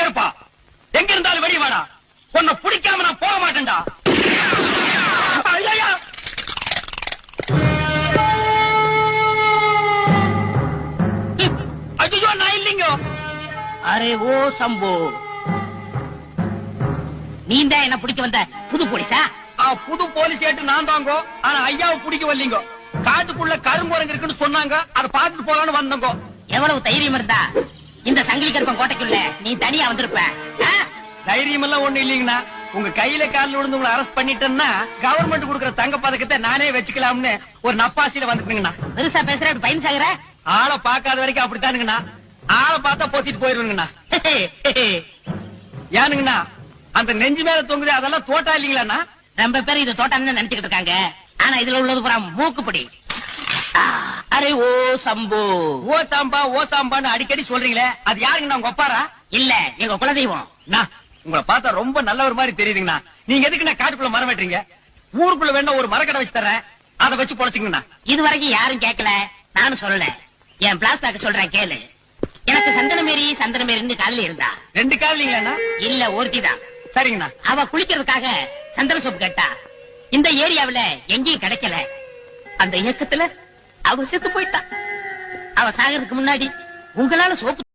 கருப்பா, எங்க இருந்தாலும் வெளியே வாடா. உன்னை பிடிக்காம நான் போக மாட்டேன்டா. ஐயா, ஐயோ நான் இல்லைங்க. அரே ஓ சம்போ, நீ தான் என்ன பிடிக்க வந்த புது போலீஸா? புது போலீஸ் ஏட்டு நான் தாங்கோ. ஆனா ஐயாவை பிடிக்க வரலீங்க. காட்டுக்குள்ள கருங்குரங்கு இருக்குன்னு சொன்னாங்க, அதை பார்த்துட்டு போலான்னு வந்தோங்க. எவ்வளவு தைரியம் இருந்தா இந்த சங்கிலி கருப்பன் கோட்டைக்குள்ள நீ தனியா வந்திருப்ப? தைரியம் எல்லாம் ஒண்ணு இல்லீங்கண்ணா. உங்க கையில காலில் விழுந்து உங்களை அரெஸ்ட் பண்ணிட்டேன்னா கவர்மெண்ட் கொடுக்குற தங்க பதக்கத்தை நானே வச்சுக்கலாம்னு ஒரு நப்பாசியில வந்துட்டுங்கண்ணா. பெருசா பேசுற பயன் சாகுற. ஆளை பார்க்காத வரைக்கும் அப்படித்தானுங்கண்ணா. ஆளை பார்த்தா போத்திட்டு போயிருவீங்கண்ணா. ஏனுங்கண்ணா, அந்த நெஞ்சு மேல தொங்குது அதெல்லாம் தோட்டா இல்லீங்களாண்ணா? ரொம்ப பேர் இது தோட்டான்னு நினைச்சுக்கிட்டு இருக்காங்க. ஆனா இதுல உள்ளது பூரா மூக்குப்படி. அரே ஓ சம்போ, ஓ சாம்பா ஓ சாம்பான்னு அடிக்கடி சொல்றீங்களே, அது யாருங்கண்ணா? உங்க ஒப்பாரா? இல்ல எங்க குலதெய்வம். உங்களை பார்த்தா ரொம்ப நல்லவர் மாதிரி தெரியுதுங்கண்ணா. நீங்க எதுக்கு நான் காட்டுக்குள்ள மரம் வெட்டுறீங்க? ஊருக்குள்ள வேணா ஒரு மரக்கடை வச்சு தர்றேன், அதை வச்சு பொழைச்சுங்கண்ணா. இது வரைக்கும் யாரும் கேட்கல, நானும் சொல்லல. என் பிளாஸ்டாக்க சொல்றேன் கேளு. எனக்கு சந்தனமேரி காலில் இருந்தா. 2 கால் இல்லீங்களா? இல்ல ஒருத்திதான். சரிங்கண்ணா. அவ குளிக்கிறதுக்காக சந்தன சோப்பு கேட்டா. இந்த ஏரியாவுல எங்கேயும் கிடைக்கல. அந்த இயக்கத்துல அவ செத்து போயிட்டா. அவ சாகிறதுக்கு முன்னாடி உங்களால சோப்பு